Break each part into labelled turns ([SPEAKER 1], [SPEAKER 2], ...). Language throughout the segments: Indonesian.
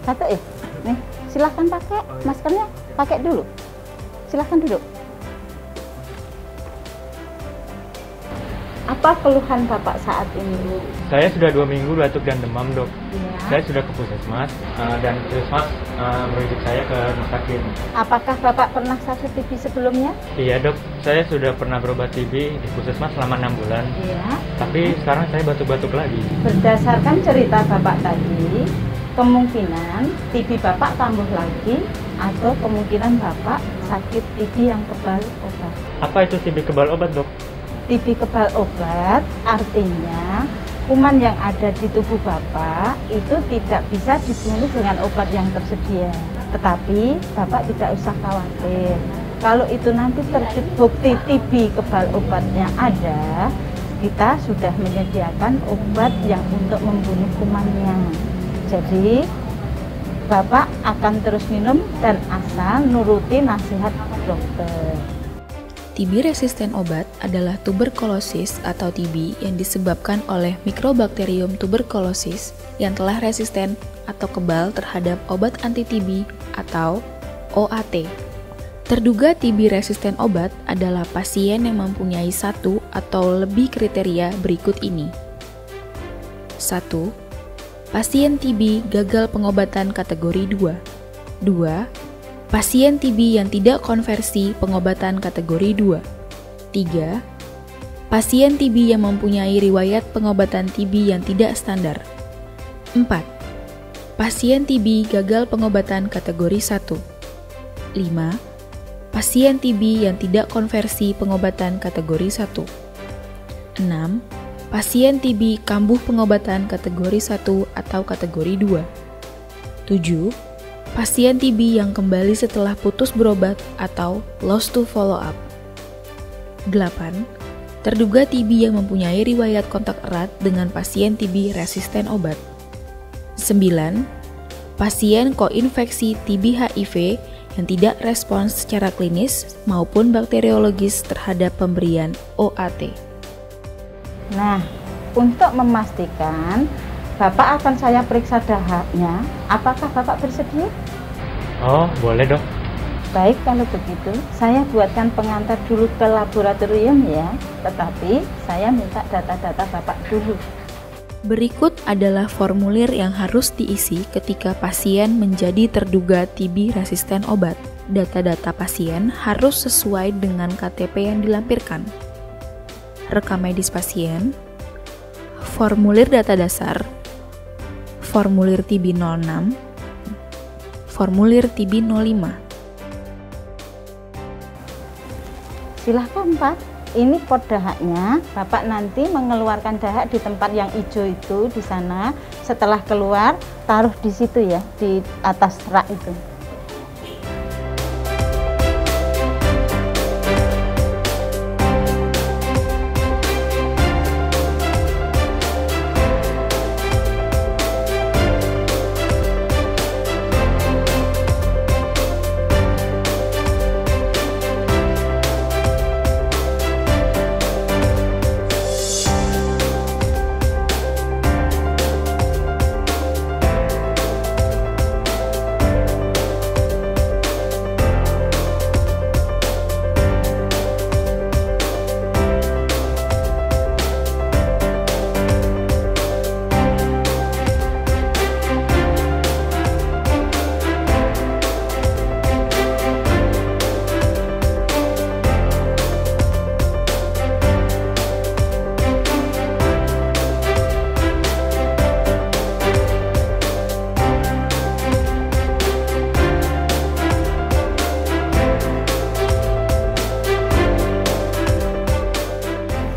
[SPEAKER 1] Batuk ya? Nih, silahkan pakai maskernya, pakai dulu. Silahkan duduk. Apa keluhan Bapak saat ini?
[SPEAKER 2] Saya sudah 2 minggu batuk dan demam, dok.
[SPEAKER 1] Ya.
[SPEAKER 2] Saya sudah ke puskesmas dan puskesmas merujuk saya ke rumah sakit.
[SPEAKER 1] Apakah Bapak pernah sakit TB sebelumnya?
[SPEAKER 2] Iya, dok. Saya sudah pernah berobat TB di puskesmas selama 6 bulan.
[SPEAKER 1] Iya.
[SPEAKER 2] Tapi sekarang saya batuk-batuk lagi.
[SPEAKER 1] Berdasarkan cerita Bapak tadi, kemungkinan TB Bapak tambah lagi atau kemungkinan Bapak sakit TB yang kebal obat.
[SPEAKER 2] Apa itu TB kebal obat, dok?
[SPEAKER 1] TB kebal obat artinya kuman yang ada di tubuh Bapak itu tidak bisa dibunuh dengan obat yang tersedia. Tetapi Bapak tidak usah khawatir. Kalau itu nanti terbukti TB kebal obatnya ada, kita sudah menyediakan obat yang untuk membunuh kumannya. Jadi Bapak akan terus minum dan asal nuruti nasihat dokter.
[SPEAKER 3] TB resisten obat adalah tuberkulosis atau TB yang disebabkan oleh Mycobacterium tuberculosis yang telah resisten atau kebal terhadap obat anti-TB atau OAT. Terduga TB resisten obat adalah pasien yang mempunyai satu atau lebih kriteria berikut ini. 1. Pasien TB gagal pengobatan kategori 2. 2. Pasien TB yang tidak konversi pengobatan kategori 2. 3. Pasien TB yang mempunyai riwayat pengobatan TB yang tidak standar. 4. Pasien TB gagal pengobatan kategori 1. 5. Pasien TB yang tidak konversi pengobatan kategori 1. 6. Pasien TB kambuh pengobatan kategori 1 atau kategori 2. 7. Pasien TB yang kembali setelah putus berobat atau lost to follow up. 8. Terduga TB yang mempunyai riwayat kontak erat dengan pasien TB resisten obat. 9. Pasien koinfeksi TB HIV yang tidak respons secara klinis maupun bakteriologis terhadap pemberian OAT.
[SPEAKER 1] Nah, untuk memastikan Bapak akan saya periksa dahaknya. Apakah Bapak bersedia?
[SPEAKER 2] Oh, boleh, dok.
[SPEAKER 1] Baik, kalau begitu saya buatkan pengantar dulu ke laboratorium ya. Tetapi saya minta data-data Bapak dulu.
[SPEAKER 3] Berikut adalah formulir yang harus diisi ketika pasien menjadi terduga TB resisten obat. Data-data pasien harus sesuai dengan KTP yang dilampirkan. Rekam medis pasien, formulir data dasar, formulir TB 06, formulir TB 05.
[SPEAKER 1] Silahkan Pak, ini pot dahaknya. Bapak nanti mengeluarkan dahak di tempat yang hijau itu di sana. Setelah keluar, taruh di situ ya, di atas rak itu.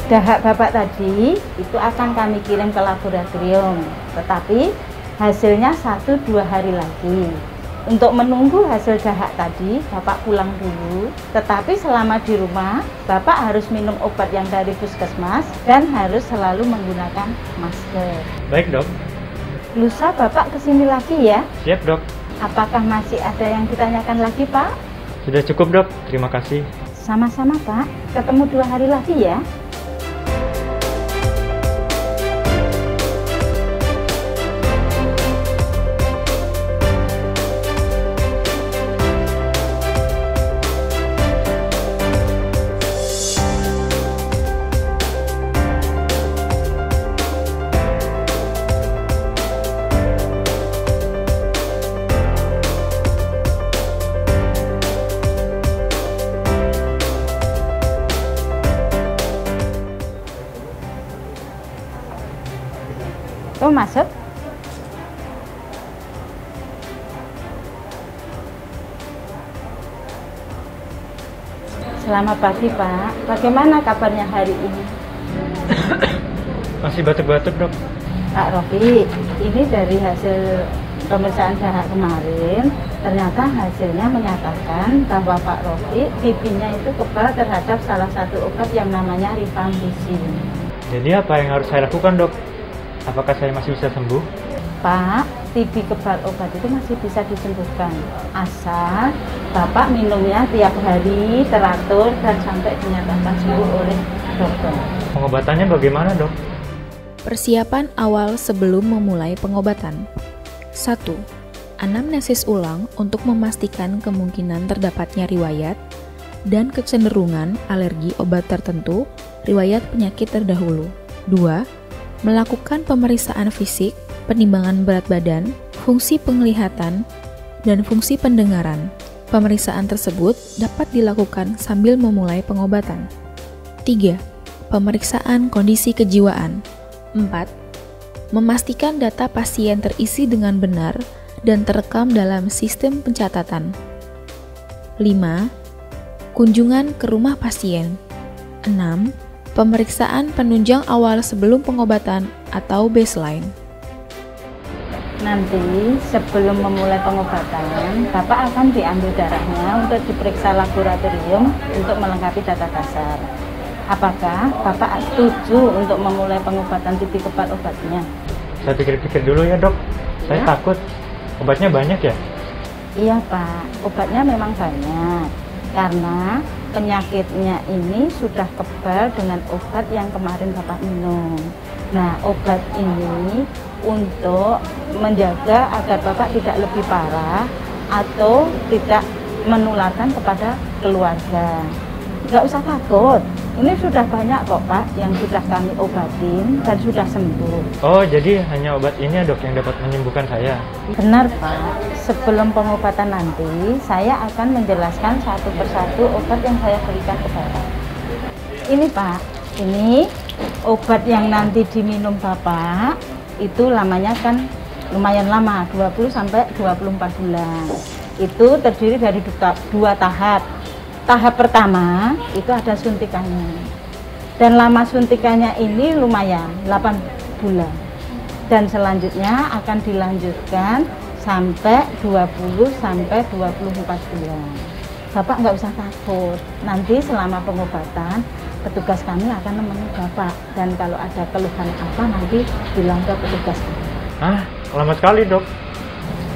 [SPEAKER 1] Dahak Bapak tadi itu akan kami kirim ke laboratorium, tetapi hasilnya 1-2 hari lagi. Untuk menunggu hasil dahak tadi, Bapak pulang dulu, tetapi selama di rumah, Bapak harus minum obat yang dari puskesmas dan harus selalu menggunakan masker.
[SPEAKER 2] Baik, dok.
[SPEAKER 1] Lusa Bapak kesini lagi ya?
[SPEAKER 2] Siap, dok.
[SPEAKER 1] Apakah masih ada yang ditanyakan lagi, Pak?
[SPEAKER 2] Sudah cukup, dok. Terima kasih.
[SPEAKER 1] Sama-sama, Pak. Ketemu 2 hari lagi ya. Selamat pagi, Pak. Bagaimana kabarnya hari ini?
[SPEAKER 2] Masih batuk-batuk, Dok.
[SPEAKER 1] Pak Rofi, ini dari hasil pemeriksaan darah kemarin, ternyata hasilnya menyatakan bahwa Pak Rofi TB-nya itu kebal terhadap salah satu obat yang namanya rifampicin.
[SPEAKER 2] Jadi apa yang harus saya lakukan, Dok? Apakah saya masih bisa sembuh?
[SPEAKER 1] Pak, TB kebal obat itu masih bisa disembuhkan asal Bapak minumnya tiap hari teratur dan sampai dinyatakan sembuh oleh dokter.
[SPEAKER 2] Pengobatannya bagaimana, Dok?
[SPEAKER 3] Persiapan awal sebelum memulai pengobatan. 1. Anamnesis ulang untuk memastikan kemungkinan terdapatnya riwayat dan kecenderungan alergi obat tertentu, riwayat penyakit terdahulu. 2. Melakukan pemeriksaan fisik, penimbangan berat badan, fungsi penglihatan, dan fungsi pendengaran. Pemeriksaan tersebut dapat dilakukan sambil memulai pengobatan. 3. Pemeriksaan kondisi kejiwaan. 4. Memastikan data pasien terisi dengan benar dan terekam dalam sistem pencatatan. 5. Kunjungan ke rumah pasien. 6. Pemeriksaan penunjang awal sebelum pengobatan atau baseline.
[SPEAKER 1] Nanti sebelum memulai pengobatan, Bapak akan diambil darahnya untuk diperiksa laboratorium untuk melengkapi data dasar. Apakah Bapak setuju untuk memulai pengobatan TB kebal obatnya?
[SPEAKER 2] Saya pikir-pikir dulu ya, Dok. Saya takut. Obatnya banyak ya?
[SPEAKER 1] Iya, Pak. Obatnya memang banyak. Karena penyakitnya ini sudah kebal dengan obat yang kemarin Bapak minum. Nah, obat ini untuk menjaga agar Bapak tidak lebih parah atau tidak menularkan kepada keluarga. Nggak usah takut, ini sudah banyak kok, Pak, yang sudah kami obatin dan sudah sembuh.
[SPEAKER 2] Oh, jadi hanya obat ini ya, Dok, yang dapat menyembuhkan saya?
[SPEAKER 1] Benar, Pak. Sebelum pengobatan nanti, saya akan menjelaskan satu persatu obat yang saya berikan ke Bapak. Ini, Pak, ini obat yang nanti diminum Bapak, itu lamanya kan lumayan lama, 20-24 bulan. Itu terdiri dari dua tahap. Tahap pertama itu ada suntikannya. Dan lama suntikannya ini lumayan, 8 bulan. Dan selanjutnya akan dilanjutkan sampai 20-24 bulan. Bapak nggak usah takut. Nanti selama pengobatan, petugas kami akan menemani Bapak. Dan kalau ada keluhan apa, nanti bilang ke petugas kami.
[SPEAKER 2] Hah? Lama sekali, Dok.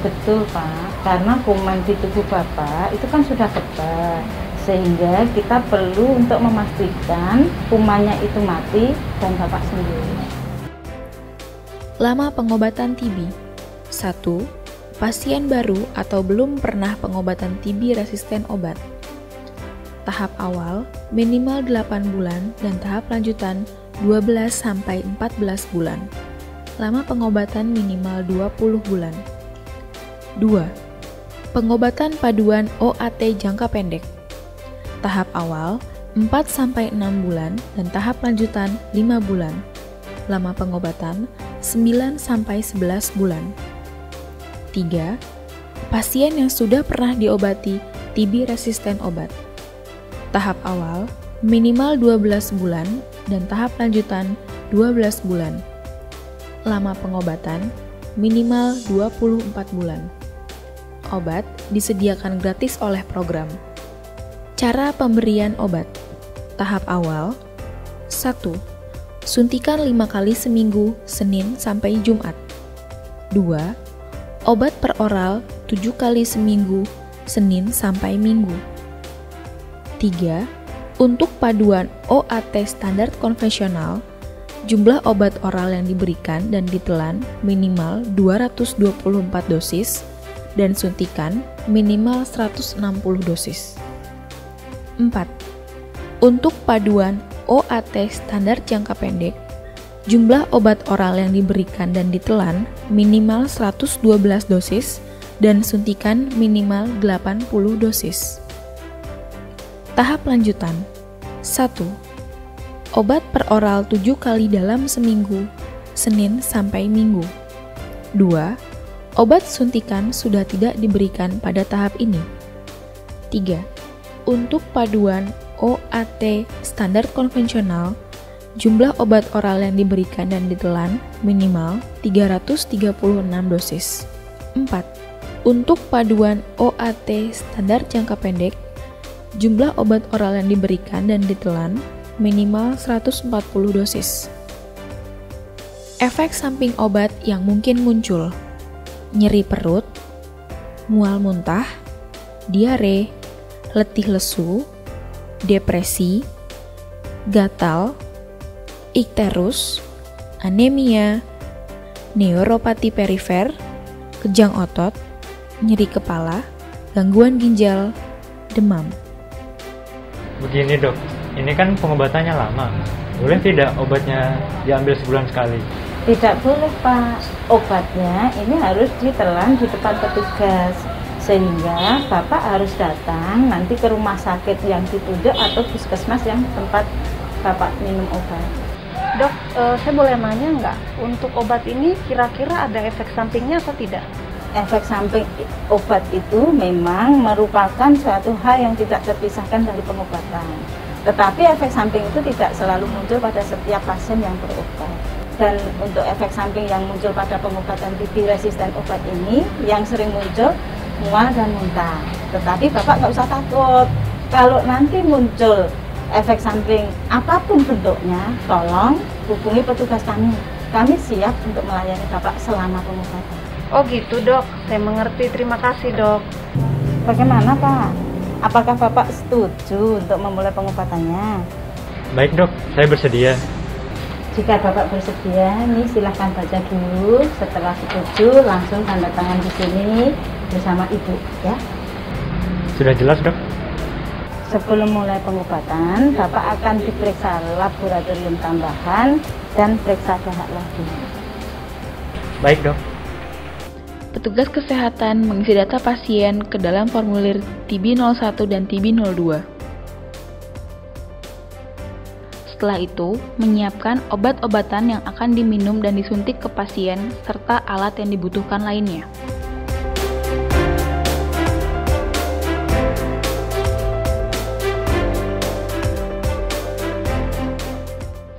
[SPEAKER 1] Betul, Pak. Karena kuman di tubuh Bapak itu kan sudah kebal. Sehingga kita perlu untuk memastikan kumannya itu mati dan Bapak sembuh.
[SPEAKER 3] Lama pengobatan TB. 1. Pasien baru atau belum pernah pengobatan TB resisten obat. Tahap awal minimal 8 bulan dan tahap lanjutan 12-14 bulan. Lama pengobatan minimal 20 bulan. 2. Pengobatan paduan OAT jangka pendek. Tahap awal 4-6 bulan dan tahap lanjutan 5 bulan. Lama pengobatan 9-11 bulan. 3. Pasien yang sudah pernah diobati TB resisten obat. Tahap awal minimal 12 bulan dan tahap lanjutan 12 bulan. Lama pengobatan minimal 24 bulan. Obat disediakan gratis oleh program. Cara pemberian obat. Tahap awal 1. Suntikan 5 kali seminggu, Senin sampai Jumat. 2. Obat per oral 7 kali seminggu, Senin sampai Minggu. 3. Untuk paduan OAT standar konvensional, jumlah obat oral yang diberikan dan ditelan minimal 224 dosis dan suntikan minimal 160 dosis. 4. Untuk paduan OAT standar jangka pendek, jumlah obat oral yang diberikan dan ditelan minimal 112 dosis dan suntikan minimal 80 dosis. Tahap lanjutan. 1. Obat per oral 7 kali dalam seminggu, Senin sampai Minggu. 2. Obat suntikan sudah tidak diberikan pada tahap ini. 3. Untuk paduan OAT standar konvensional, jumlah obat oral yang diberikan dan ditelan minimal 336 dosis. 4. Untuk paduan OAT standar jangka pendek, jumlah obat oral yang diberikan dan ditelan minimal 140 dosis. Efek samping obat yang mungkin muncul: nyeri perut, mual muntah, diare, letih lesu, depresi, gatal, ikterus, anemia, neuropati perifer, kejang otot, nyeri kepala, gangguan ginjal, demam.
[SPEAKER 2] Begini dok, ini kan pengobatannya lama. Boleh tidak obatnya diambil sebulan sekali?
[SPEAKER 1] Tidak boleh Pak, obatnya ini harus ditelan di depan petugas, sehingga Bapak harus datang nanti ke rumah sakit yang ditunjuk atau puskesmas yang tempat Bapak minum obat.
[SPEAKER 4] Dok, saya boleh nanya nggak, untuk obat ini kira-kira ada efek sampingnya atau tidak?
[SPEAKER 1] Efek samping obat itu memang merupakan suatu hal yang tidak terpisahkan dari pengobatan. Tetapi efek samping itu tidak selalu muncul pada setiap pasien yang berobat. Dan untuk efek samping yang muncul pada pengobatan TB resisten obat ini, yang sering muncul mual dan muntah. Tetapi Bapak nggak usah takut. Kalau nanti muncul efek samping apapun bentuknya, tolong hubungi petugas kami. Kami siap untuk melayani Bapak selama pengobatan.
[SPEAKER 4] Oh gitu dok, saya mengerti. Terima kasih dok.
[SPEAKER 1] Bagaimana Pak? Apakah Bapak setuju untuk memulai pengobatannya?
[SPEAKER 2] Baik dok, saya bersedia.
[SPEAKER 1] Jika Bapak bersedia, ini silahkan baca dulu. Setelah setuju, langsung tanda tangan di sini bersama Ibu, ya.
[SPEAKER 2] Sudah jelas dok?
[SPEAKER 1] Sebelum mulai pengobatan, Bapak akan diperiksa laboratorium tambahan dan periksa dahak lagi.
[SPEAKER 2] Baik dok.
[SPEAKER 3] Petugas kesehatan mengisi data pasien ke dalam formulir TB 01 dan TB 02. Setelah itu, menyiapkan obat-obatan yang akan diminum dan disuntik ke pasien serta alat yang dibutuhkan lainnya.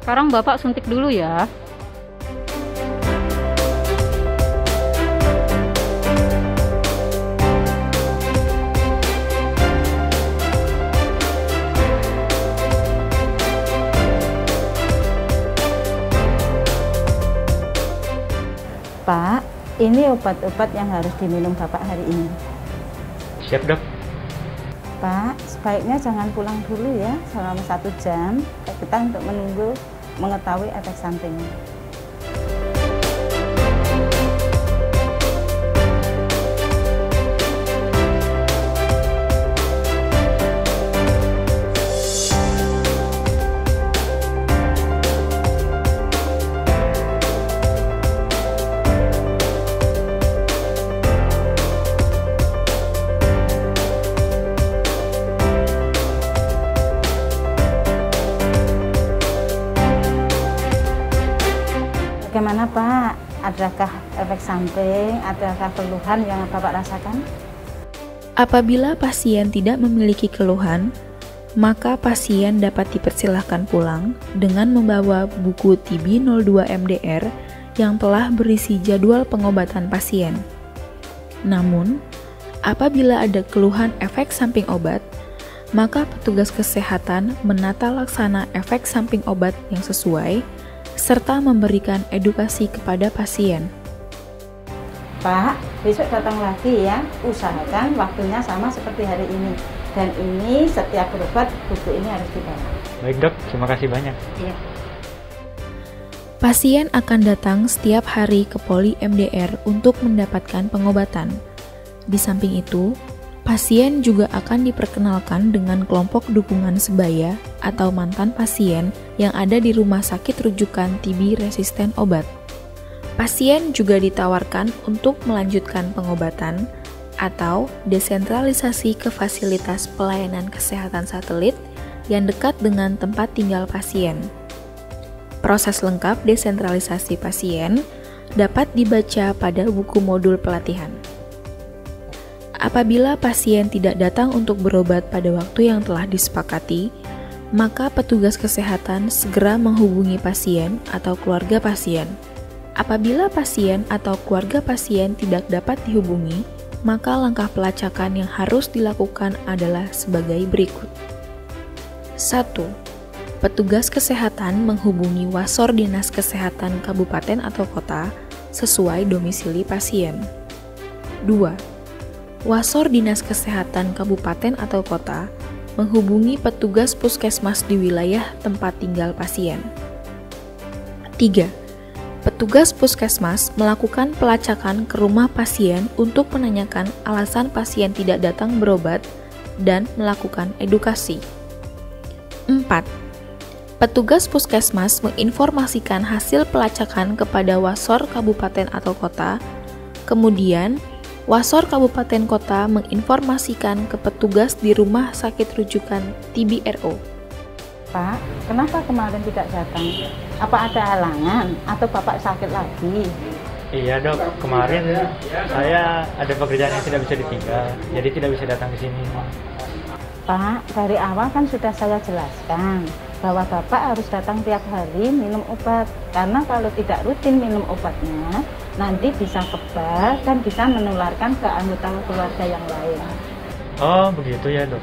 [SPEAKER 4] Sekarang Bapak suntik dulu ya.
[SPEAKER 1] Pak, ini obat-obat yang harus diminum Bapak hari ini.
[SPEAKER 2] Siap dok.
[SPEAKER 1] Pak, sebaiknya jangan pulang dulu ya selama 1 jam. Kita untuk menunggu mengetahui efek sampingnya. Bagaimana Pak? Adakah efek samping, adakah keluhan yang Bapak rasakan?
[SPEAKER 3] Apabila pasien tidak memiliki keluhan, maka pasien dapat dipersilahkan pulang dengan membawa buku TB 02 MDR yang telah berisi jadwal pengobatan pasien. Namun, apabila ada keluhan efek samping obat, maka petugas kesehatan menata laksana efek samping obat yang sesuai serta memberikan edukasi kepada pasien.
[SPEAKER 1] Pak, besok datang lagi ya. Usahakan waktunya sama seperti hari ini. Dan ini setiap berobat buku ini harus dibawa.
[SPEAKER 2] Baik dok, terima kasih banyak.
[SPEAKER 1] Iya.
[SPEAKER 3] Pasien akan datang setiap hari ke Poli MDR untuk mendapatkan pengobatan. Di samping itu, pasien juga akan diperkenalkan dengan kelompok dukungan sebaya atau mantan pasien yang ada di rumah sakit rujukan TB resisten obat. Pasien juga ditawarkan untuk melanjutkan pengobatan atau desentralisasi ke fasilitas pelayanan kesehatan satelit yang dekat dengan tempat tinggal pasien. Proses lengkap desentralisasi pasien dapat dibaca pada buku modul pelatihan. Apabila pasien tidak datang untuk berobat pada waktu yang telah disepakati, maka petugas kesehatan segera menghubungi pasien atau keluarga pasien. Apabila pasien atau keluarga pasien tidak dapat dihubungi, maka langkah pelacakan yang harus dilakukan adalah sebagai berikut. 1. Petugas kesehatan menghubungi wasor Dinas Kesehatan Kabupaten atau Kota sesuai domisili pasien. 2. Wasor Dinas Kesehatan Kabupaten atau Kota menghubungi petugas puskesmas di wilayah tempat tinggal pasien. 3. Petugas puskesmas melakukan pelacakan ke rumah pasien untuk menanyakan alasan pasien tidak datang berobat dan melakukan edukasi. 4. Petugas puskesmas menginformasikan hasil pelacakan kepada wasor kabupaten atau kota, kemudian wasor kabupaten kota menginformasikan ke petugas di rumah sakit rujukan TB RO.
[SPEAKER 1] Pak, kenapa kemarin tidak datang? Apa ada halangan atau Bapak sakit lagi?
[SPEAKER 2] Iya dok, kemarin saya ada pekerjaan yang tidak bisa ditinggal, jadi tidak bisa datang ke sini.
[SPEAKER 1] Pak, dari awal kan sudah saya jelaskan bahwa Bapak harus datang tiap hari minum obat. Karena kalau tidak rutin minum obatnya, nanti bisa kebal dan bisa menularkan ke anggota keluarga yang lain.
[SPEAKER 2] Oh begitu ya dok.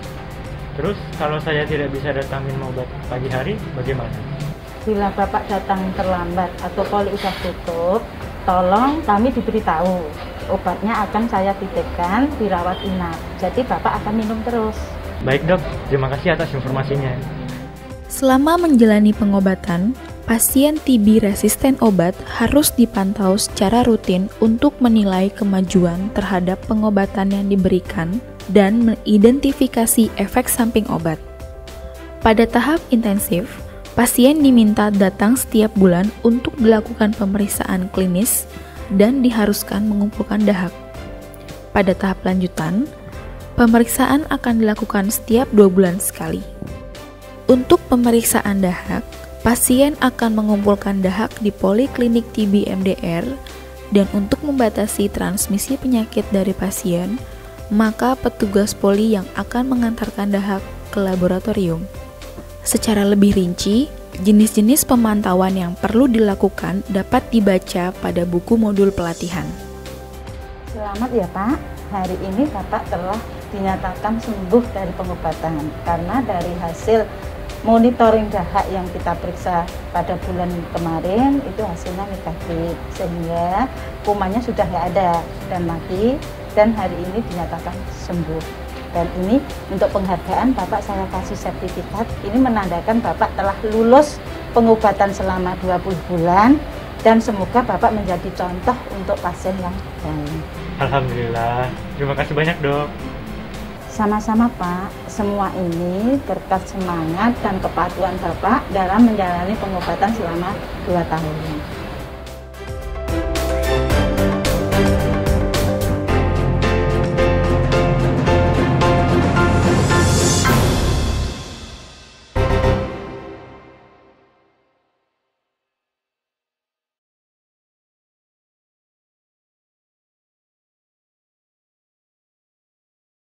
[SPEAKER 2] Terus kalau saya tidak bisa datang minum obat pagi hari, bagaimana?
[SPEAKER 1] Bila Bapak datang terlambat atau poli sudah tutup, tolong kami diberitahu. Obatnya akan saya titipkan dirawat inap. Jadi Bapak akan minum terus.
[SPEAKER 2] Baik dok, terima kasih atas informasinya.
[SPEAKER 3] Selama menjalani pengobatan, pasien TB resisten obat harus dipantau secara rutin untuk menilai kemajuan terhadap pengobatan yang diberikan dan mengidentifikasi efek samping obat. Pada tahap intensif, pasien diminta datang setiap bulan untuk dilakukan pemeriksaan klinis dan diharuskan mengumpulkan dahak. Pada tahap lanjutan, pemeriksaan akan dilakukan setiap 2 bulan sekali. Untuk pemeriksaan dahak, pasien akan mengumpulkan dahak di Poliklinik TB MDR, dan untuk membatasi transmisi penyakit dari pasien, maka petugas poli yang akan mengantarkan dahak ke laboratorium. Secara lebih rinci, jenis-jenis pemantauan yang perlu dilakukan dapat dibaca pada buku modul pelatihan.
[SPEAKER 1] Selamat ya Pak, hari ini Bapak telah dinyatakan sembuh dari pengobatan karena dari hasil monitoring dahak yang kita periksa pada bulan kemarin itu hasilnya negatif, sehingga kumannya sudah nggak ada dan mati, dan hari ini dinyatakan sembuh. Dan ini untuk penghargaan Bapak saya kasih sertifikat, ini menandakan Bapak telah lulus pengobatan selama 20 bulan dan semoga Bapak menjadi contoh untuk pasien yang lain.
[SPEAKER 2] Alhamdulillah, terima kasih banyak dok.
[SPEAKER 1] Sama-sama Pak, semua ini berkat semangat dan kepatuhan Bapak dalam menjalani pengobatan selama 2 tahun.